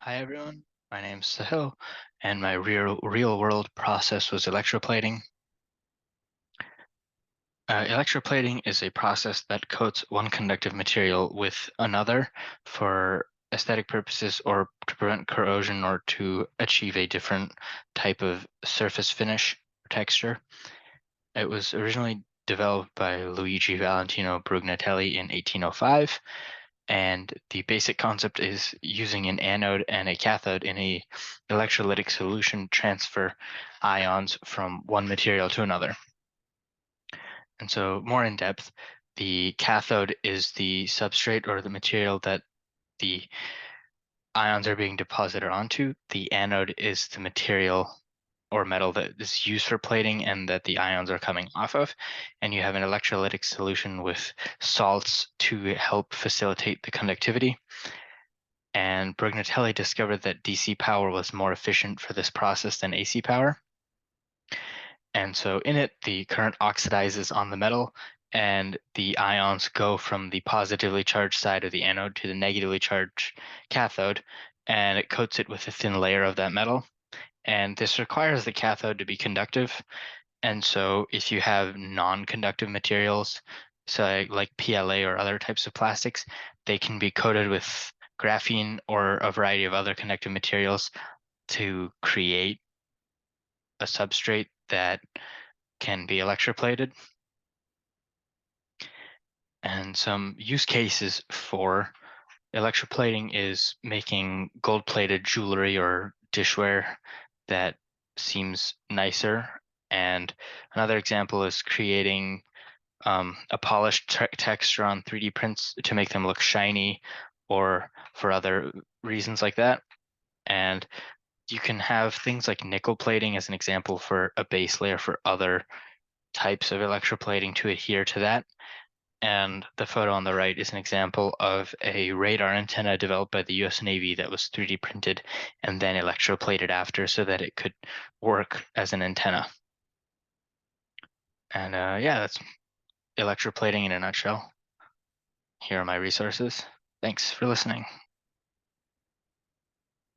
Hi everyone, my name's Sahil, and my real world process was electroplating. Electroplating is a process that coats one conductive material with another for aesthetic purposes or to prevent corrosion or to achieve a different type of surface finish or texture. It was originally developed by Luigi Valentino Brugnatelli in 1805. And the basic concept is using an anode and a cathode in a electrolytic solution transfer ions from one material to another. And so more in depth, the cathode is the substrate or the material that the ions are being deposited onto. The anode is the material or metal that is used for plating and that the ions are coming off of. And you have an electrolytic solution with salts to help facilitate the conductivity. And Brugnatelli discovered that DC power was more efficient for this process than AC power. And so in it, the current oxidizes on the metal, and the ions go from the positively charged side of the anode to the negatively charged cathode, and it coats it with a thin layer of that metal. And this requires the cathode to be conductive. And so if you have non-conductive materials, so like PLA or other types of plastics, they can be coated with graphene or a variety of other conductive materials to create a substrate that can be electroplated. And some use cases for electroplating is making gold-plated jewelry or dishware that seems nicer. And another example is creating a polished texture on 3D prints to make them look shiny or for other reasons like that. And you can have things like nickel plating as an example for a base layer for other types of electroplating to adhere to that. And the photo on the right is an example of a radar antenna developed by the US Navy that was 3D printed and then electroplated after so that it could work as an antenna. And yeah, that's electroplating in a nutshell. Here are my resources. Thanks for listening.